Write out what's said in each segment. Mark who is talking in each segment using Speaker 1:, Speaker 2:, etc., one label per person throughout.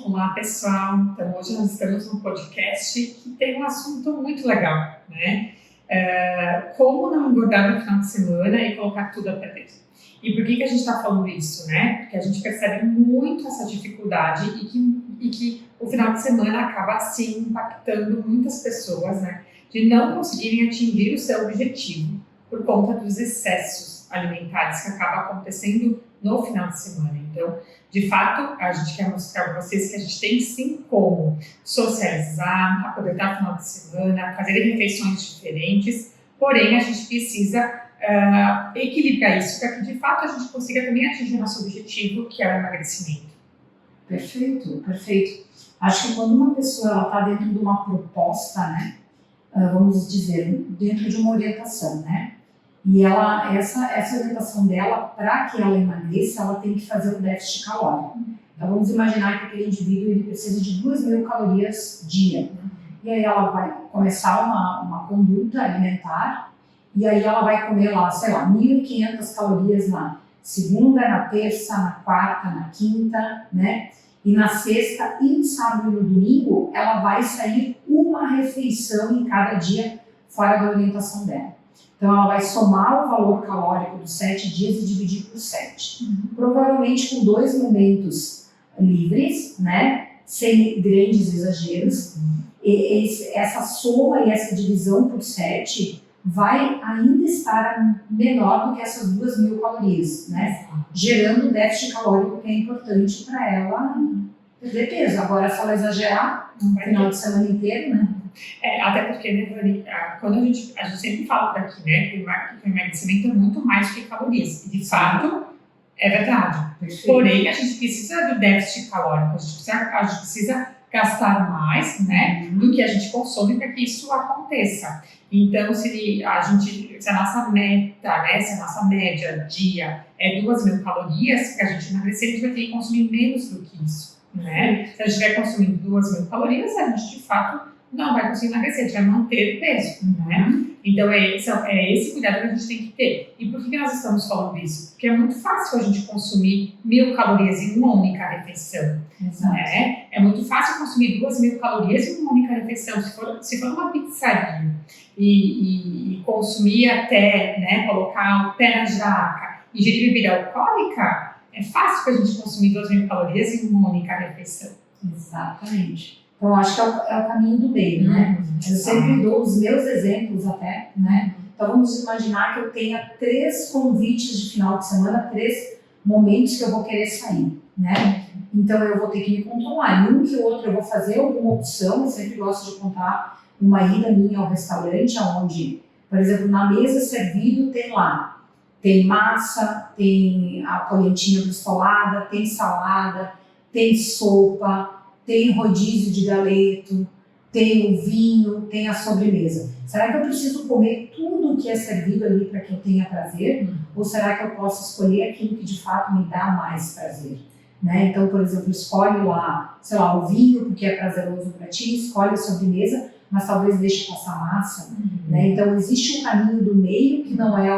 Speaker 1: Olá, pessoal. Então, hoje nós estamos num podcast que tem um assunto muito legal, né? Como não engordar no final de semana e colocar tudo a perder. E por que a gente está falando isso, né? Porque a gente percebe muito essa dificuldade e que o final de semana acaba, assim, impactando muitas pessoas, né? De não conseguirem atingir o seu objetivo por conta dos excessos alimentares que acabam acontecendo no final de semana. Então, de fato, a gente quer mostrar para vocês que a gente tem sim como socializar, aproveitar o final de semana, fazer refeições diferentes, porém a gente precisa equilibrar isso para que de fato a gente consiga também atingir nosso objetivo, que é o emagrecimento.
Speaker 2: Perfeito, perfeito. Acho que quando uma pessoa está dentro de uma proposta, né, vamos dizer, dentro de uma orientação, né, e essa orientação dela, para que ela emagreça, ela tem que fazer um déficit calórico. Então vamos imaginar que aquele indivíduo ele precisa de 2.000 calorias dia. E aí ela vai começar uma conduta alimentar, e aí ela vai comer lá, sei lá, 1.500 calorias na segunda, na terça, na quarta, na quinta, né? E na sexta e no sábado e no domingo, ela vai sair uma refeição em cada dia fora da orientação dela. Então ela vai somar o valor calórico dos 7 dias e dividir por 7. Provavelmente com 2 momentos livres, né? Sem grandes exageros. Essa soma e essa divisão por 7 vai ainda estar menor do que essas 2.000 calorias, né? Gerando um déficit calórico que é importante para ela perder peso. Agora, se ela exagerar no final de semana inteiro, né?
Speaker 1: Até porque, né, Vani, quando a gente sempre fala por aqui, né, que o emagrecimento é muito mais do que calorias. E, de fato, é verdade.
Speaker 2: Perfeito.
Speaker 1: Porém, a gente precisa do déficit calórico. A gente precisa gastar mais, né, do que a gente consome para que isso aconteça. Então, se a nossa meta, né, se a nossa média dia é 2.000 calorias, para a gente emagrecer, a gente vai ter que consumir menos do que isso, né? Se a gente estiver consumindo 2.000 calorias, a gente, de fato, não vai conseguir emagrecer, a gente vai manter o peso, né? Então, é esse cuidado que a gente tem que ter. E por que nós estamos falando isso? Porque é muito fácil a gente consumir 1.000 calorias em uma única refeição. Né? É muito fácil consumir 2.000 calorias em uma única refeição. Se for uma pizzaria e consumir até, né, colocar o pé na jaca, ingerir bebida alcoólica, é fácil para a gente consumir 2.000 calorias em uma única refeição.
Speaker 2: Exatamente. Então, acho que é o caminho do meio, né? Eu sempre dou os meus exemplos até, né? Então, vamos imaginar que eu tenha 3 convites de final de semana, 3 momentos que eu vou querer sair, né? Então, eu vou ter que me controlar. E um que o outro eu vou fazer alguma opção. Eu sempre gosto de contar uma ida minha ao restaurante, onde, por exemplo, na mesa servido tem massa, tem a polentinha bristolada, tem salada, tem sopa, tem rodízio de galeto, tem o vinho, tem a sobremesa. Será que eu preciso comer tudo o que é servido ali para que eu tenha prazer? Ou será que eu posso escolher aquilo que de fato me dá mais prazer? Né? Então, por exemplo, escolhe lá, sei lá, o vinho porque é prazeroso para ti, escolhe a sobremesa, mas talvez deixe passar massa. Né? Então, existe um caminho do meio que não é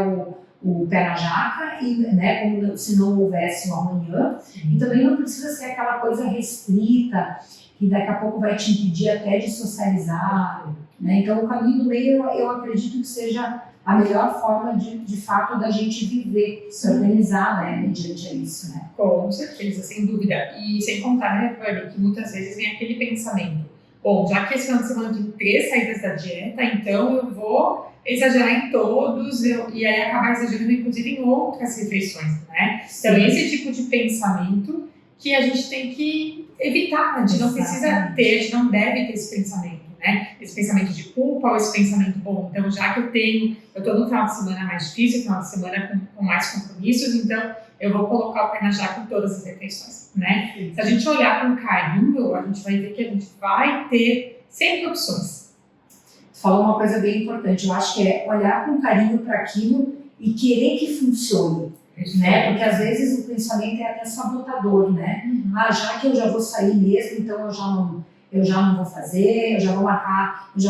Speaker 2: o pé na jaca, e, né, como se não houvesse um amanhã. E também não precisa ser aquela coisa restrita, que daqui a pouco vai te impedir até de socializar. Né? Então, o caminho do meio, eu acredito que seja a melhor forma, de fato, da gente viver, se organizar, né, mediante isso. Né?
Speaker 1: Com certeza, sem dúvida. E sem contar, né, Vani, que muitas vezes vem aquele pensamento: bom, já que esse final de semana tem 3 saídas da dieta, então eu vou exagerar em todos e aí acabar exagerando, inclusive, em outras refeições, né?
Speaker 2: Sim.
Speaker 1: Então, esse tipo de pensamento que a gente tem que evitar, a gente não precisa ter, a gente não deve ter esse pensamento, né? Esse pensamento de culpa ou esse pensamento, bom, então já que eu estou no final de semana mais difícil, final de semana com mais compromissos, então eu vou colocar o pé na jaca em todas as refeições, né? Sim. Se a gente olhar com carinho, a gente vai ver que a gente vai ter sempre opções.
Speaker 2: Você falou uma coisa bem importante, eu acho que é olhar com carinho para aquilo e querer que funcione. Né? Porque às vezes o pensamento é até sabotador, né? Já que eu já vou sair mesmo, então eu já não vou fazer, eu já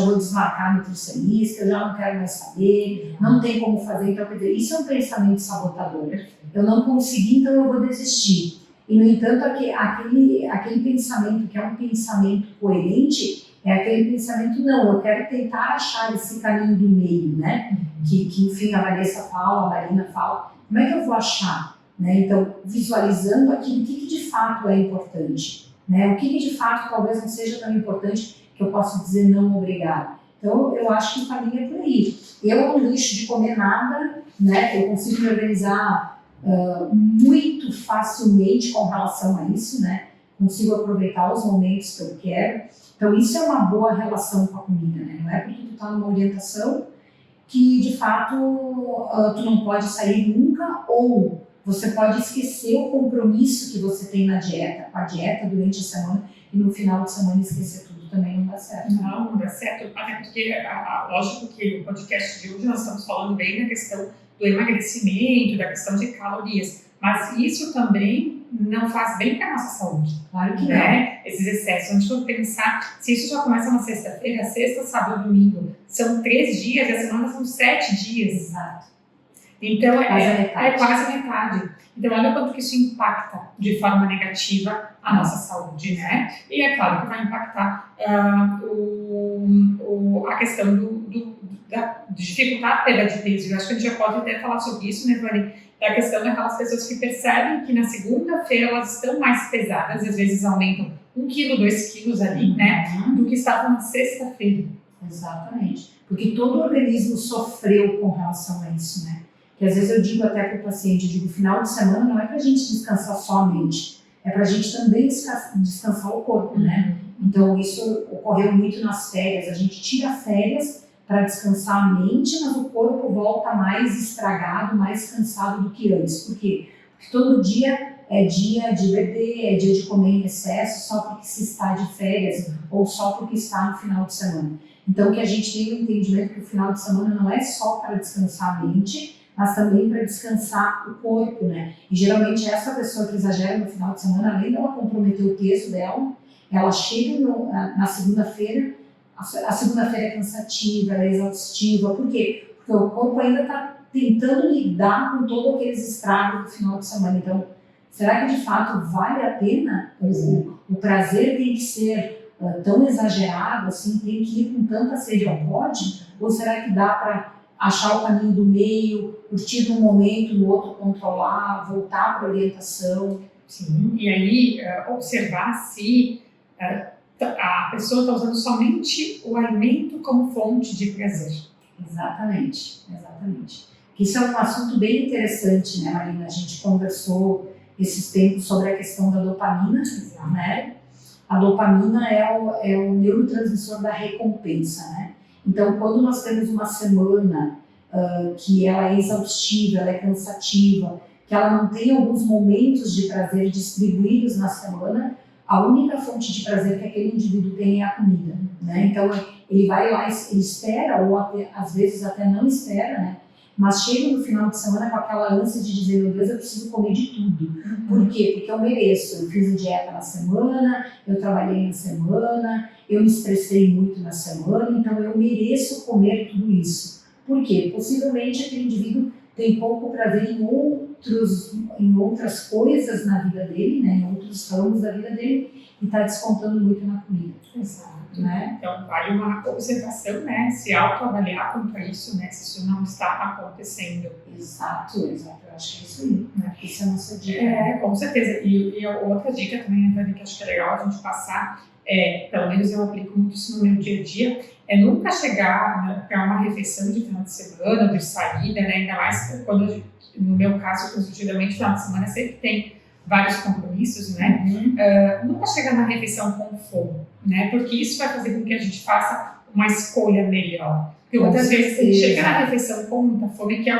Speaker 2: vou desmarcar a nutricionista, eu já não quero mais saber, não tem como fazer, então quer dizer, isso é um pensamento sabotador. Eu não consegui, então eu vou desistir. E, no entanto, aquele pensamento que é um pensamento coerente é aquele pensamento, não, eu quero tentar achar esse caminho do meio, né? Que enfim, a Vanessa fala, a Marina fala, como é que eu vou achar? Né? Então, visualizando aquilo que de fato é importante, né? O que de fato talvez não seja tão importante que eu possa dizer não, obrigado. Então, eu acho que o caminho é por aí. Eu não deixo de comer nada, né? Eu consigo me organizar muito facilmente com relação a isso, né? Consigo aproveitar os momentos que eu quero. Então, isso é uma boa relação com a comida, né? Não é porque tu está numa orientação que, de fato, tu não pode sair nunca, ou você pode esquecer o compromisso que você tem na dieta, com a dieta durante a semana, e no final de semana esquecer tudo também não dá certo.
Speaker 1: Não dá certo, até porque, lógico que o podcast de hoje nós estamos falando bem da questão do emagrecimento, da questão de calorias, mas isso também não faz bem para a nossa saúde.
Speaker 2: Claro que
Speaker 1: né? Esses excessos, a gente for pensar, se isso já começa na sexta-feira, sexta, sábado, domingo, são 3 dias, e a semana são 7 dias.
Speaker 2: Exato.
Speaker 1: Então, é quase metade. Então, olha quanto que isso impacta de forma negativa a nossa saúde, né? E é claro que vai impactar a questão de dificultar a perda de peso. Eu acho que a gente já pode até falar sobre isso, né, Vani? Da questão daquelas pessoas que percebem que na segunda-feira elas estão mais pesadas, às vezes aumentam 1 quilo, 2 quilos ali, né? Do que estavam na sexta-feira.
Speaker 2: Exatamente. Porque todo o organismo sofreu com relação a isso, né? Que às vezes eu digo até para o paciente, eu digo, final de semana não é para a gente descansar só a mente, é para a gente também descansar o corpo, né? Então isso ocorreu muito nas férias, a gente tira férias para descansar a mente, mas o corpo volta mais estragado, mais cansado do que antes. Por quê? Porque todo dia é dia de beber, é dia de comer em excesso, só porque se está de férias ou só porque está no final de semana. Então que a gente tenha o entendimento que o final de semana não é só para descansar a mente, mas também para descansar o corpo, né? E geralmente essa pessoa que exagera no final de semana, além dela comprometer o peso dela, ela chega na segunda-feira, a segunda-feira é cansativa, ela é exaustiva. Por quê? Porque o corpo ainda está tentando lidar com todos aqueles estragos do final de semana. Então, será que de fato vale a pena? O prazer tem que ser tão exagerado, assim, tem que ir com tanta sede ao pote? Ou será que dá para achar o caminho do meio, curtir num momento, no outro controlar, voltar para a orientação?
Speaker 1: Sim, e aí observar se a pessoa está usando somente o alimento como fonte de prazer.
Speaker 2: Exatamente. Isso é um assunto bem interessante, né, Marina? A gente conversou esses tempos sobre a questão da dopamina, né? A dopamina é o neurotransmissor da recompensa, né? Então, quando nós temos uma semana que ela é exaustiva, ela é cansativa, que ela não tem alguns momentos de prazer distribuídos na semana, a única fonte de prazer que aquele indivíduo tem é a comida, né? Então, ele vai lá, ele espera, ou até, às vezes até não espera, né? Mas chega no final de semana com aquela ânsia de dizer, meu Deus, eu preciso comer de tudo. Por quê? Porque eu mereço. Eu fiz a dieta na semana, eu trabalhei na semana, eu me estressei muito na semana, então eu mereço comer tudo isso. Por quê? Possivelmente aquele indivíduo tem pouco prazer em outras coisas na vida dele, né? Em outros ramos da vida dele, e está descontando muito na comida.
Speaker 1: Exato.
Speaker 2: Né?
Speaker 1: Então, vale uma observação, né? Se autoavaliar quanto a isso, né? Se isso não está acontecendo.
Speaker 2: Exato. Eu acho que é isso aí, né? Isso é a nossa dica.
Speaker 1: Com certeza. E outra dica também, Antônia, que acho que é legal a gente passar, pelo menos eu aplico muito isso no meu dia a dia, é nunca chegar, né, para uma refeição de final de semana, de saída, né? Ainda mais quando, no meu caso, geralmente final de semana sempre tem vários compromissos, né? Nunca chegar na refeição com fome, né? Porque isso vai fazer com que a gente faça uma escolha melhor. Porque muitas vezes a gente chega na refeição com muita fome, que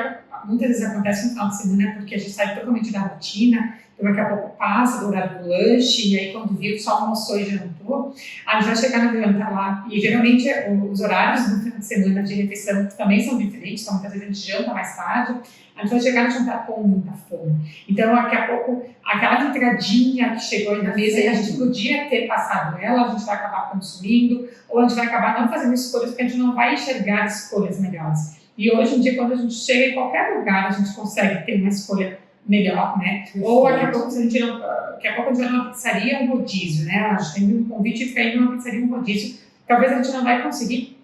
Speaker 1: muitas vezes acontece no final de semana, porque a gente sai totalmente da rotina, então daqui a pouco passa do horário do lanche, e aí quando viu, só almoçou e jantou, a gente vai chegar no jantar lá, e geralmente os horários do final de semana de refeição também são diferentes, então muitas vezes a gente janta mais tarde, a gente vai chegar no jantar com muita fome. Então, daqui a pouco, aquela entradinha que chegou aí na mesa e a gente podia ter passado ela, a gente vai acabar consumindo, ou a gente vai acabar não fazendo escolhas, porque a gente não vai enxergar escolhas melhores. E hoje em dia, quando a gente chega em qualquer lugar, a gente consegue ter uma escolha melhor, né? Ou daqui a pouco a gente vai numa pizzaria, um rodízio, né? A gente tem um convite para ir numa pizzaria, um rodízio. Talvez a gente não vai conseguir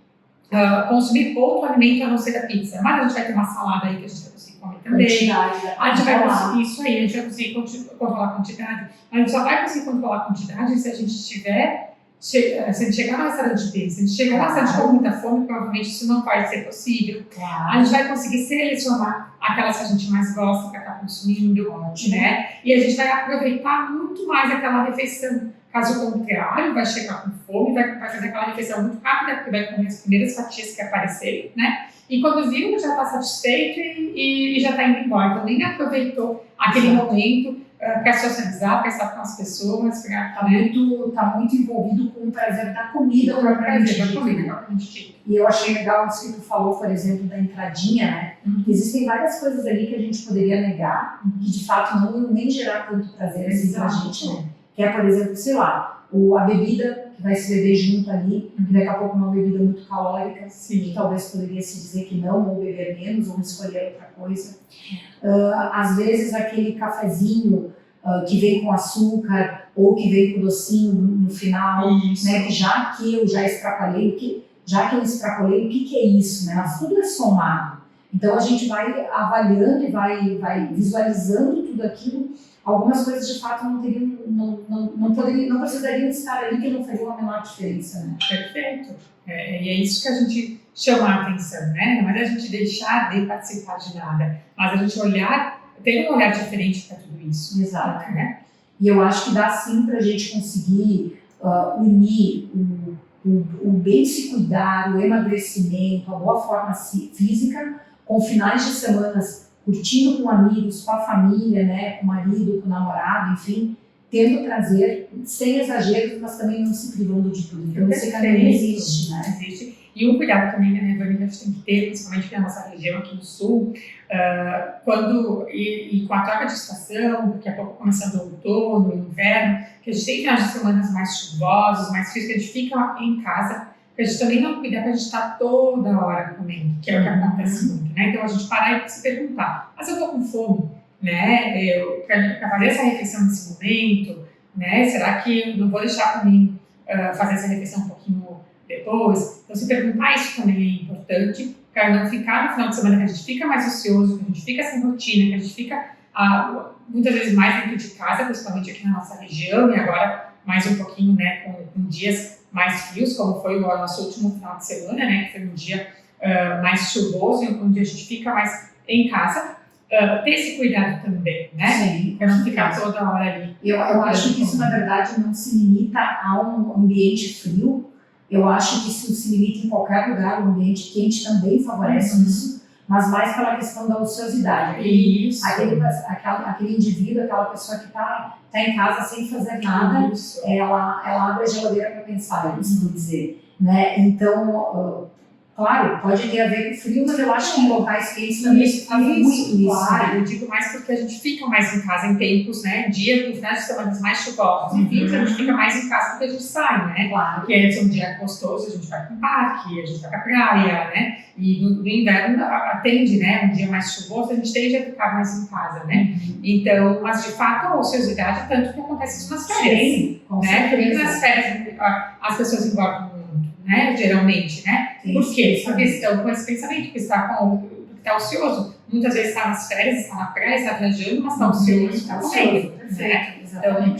Speaker 1: consumir outro alimento a não ser a pizza, mas a gente vai ter uma salada aí que a gente vai conseguir comer também. A gente vai conseguir isso aí, a gente vai conseguir controlar a quantidade. A gente só vai conseguir controlar a quantidade se a gente tiver, se a gente chegar no restaurante de pizza, se a gente chegar no restaurante com muita fome, provavelmente isso não vai ser possível. A gente vai conseguir selecionar aquelas que a gente mais gosta para estar consumindo, né? E a gente vai aproveitar muito mais aquela refeição. Caso contrário, vai chegar com fome, vai fazer aquela refeição muito rápida, porque vai comer as primeiras fatias que aparecerem, né? E quando viu, já está satisfeito e já está indo embora. Então, nem aproveitou aquele momento para socializar, para estar com as pessoas.
Speaker 2: Está muito envolvido com o prazer da comida, propriamente dita. E eu achei legal isso que tu falou, por exemplo, da entradinha, né? Existem várias coisas ali que a gente poderia negar, que de fato não iam nem gerar tanto prazer assim para a gente, né? Que é, por exemplo, sei lá, a bebida que vai se beber junto ali, que daqui a pouco é uma bebida muito calórica, que talvez poderia se dizer que não, ou beber menos, ou escolher outra coisa. Às vezes aquele cafezinho que vem com açúcar, ou que vem com docinho no final, né, que já que eu extrapolei, o que é isso, né? Mas tudo é somado. Então a gente vai avaliando e vai visualizando tudo aquilo. Algumas coisas de fato não precisariam estar ali, que não fariam a menor diferença, né?
Speaker 1: Perfeito. E é isso que a gente chama a atenção, né? Não é a gente deixar de participar de nada, mas a gente ter um olhar diferente para tudo isso.
Speaker 2: Exato. Né? E eu acho que dá sim para a gente conseguir unir o bem se cuidar, o emagrecimento, a boa forma física, com finais de semanas curtindo com amigos, com a família, né, com o marido, com o namorado, enfim, tendo prazer, sem exageros, mas também não se privando de tudo. Então esse caminho existe, né?
Speaker 1: Existe. E um cuidado também, né, Vânia, que a gente tem que ter, principalmente aqui na nossa região, aqui no sul, com a troca de estação, daqui a pouco começando o outono, o inverno, que a gente tem finais de semanas mais chuvosos, mais frios, que a gente fica em casa, que a gente também não cuida para a gente estar toda hora comendo, que é o que acontece muito, né? Então a gente parar e se perguntar, mas eu estou com fome, né? Para fazer essa refeição nesse momento, né? Será que eu não vou deixar para mim fazer essa refeição um pouquinho depois? Então se perguntar isso também é importante, para não ficar no final de semana que a gente fica mais ocioso, que a gente fica sem rotina, que a gente fica muitas vezes mais dentro de casa, principalmente aqui na nossa região, e agora mais um pouquinho, né, com dias mais frios, como foi o nosso último final de semana, né, que foi um dia mais chuvoso, onde a gente fica mais em casa, ter esse cuidado também, né?
Speaker 2: Sim,
Speaker 1: para não ficar toda hora ali.
Speaker 2: Eu acho que isso, na verdade, não se limita a um ambiente frio. Eu acho que isso se limita em qualquer lugar. O ambiente quente também favorece isso, mas mais pela questão da ociosidade. Aquele indivíduo, aquela pessoa que está em casa sem fazer nada, ela abre a geladeira para pensar, eu costumo dizer, né? Então, claro, pode ter a ver com frio, mas eu acho que em locais quentes também se faz muito isso.
Speaker 1: Claro, eu digo mais porque a gente fica mais em casa em tempos, né? Em finais de semana mais chuvosos, enfim, a gente fica mais em casa porque a gente sai, né?
Speaker 2: Claro.
Speaker 1: Porque é um dia gostoso, a gente vai para o parque, a gente vai para a praia, né? E no inverno atende, né? Um dia mais chuvoso, a gente tende a ficar mais em casa, né? Então, mas de fato a ociosidade é tanto que acontece isso nas férias. Sim, né? Porque nas férias as pessoas engordam muito, né? Geralmente, né? Por quê? Porque estão com esse pensamento, porque está ocioso. Muitas vezes está nas férias, está na praia, está viajando, mas está ocioso, está comendo. Né? Então,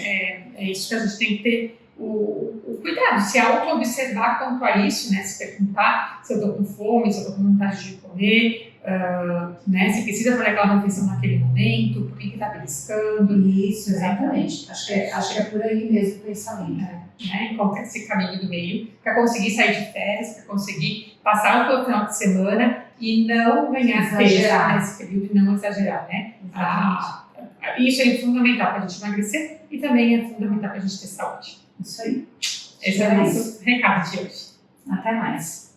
Speaker 1: é isso que a gente tem que ter o cuidado, se auto-observar quanto a isso, né? Se perguntar se eu estou com fome, se eu estou com vontade de comer, né? Se precisa fazer aquela refeição naquele momento, por que está beliscando.
Speaker 2: Isso, exatamente. Acho que é por aí mesmo o pensamento.
Speaker 1: Né? Encontrar esse caminho do meio para conseguir sair de férias, para conseguir passar o final de semana e não ganhar peso nesse período e não exagerar, né? Isso é fundamental para a gente emagrecer e também é fundamental para a gente ter saúde.
Speaker 2: Isso aí.
Speaker 1: Esse é o nosso recado de hoje.
Speaker 2: Até mais.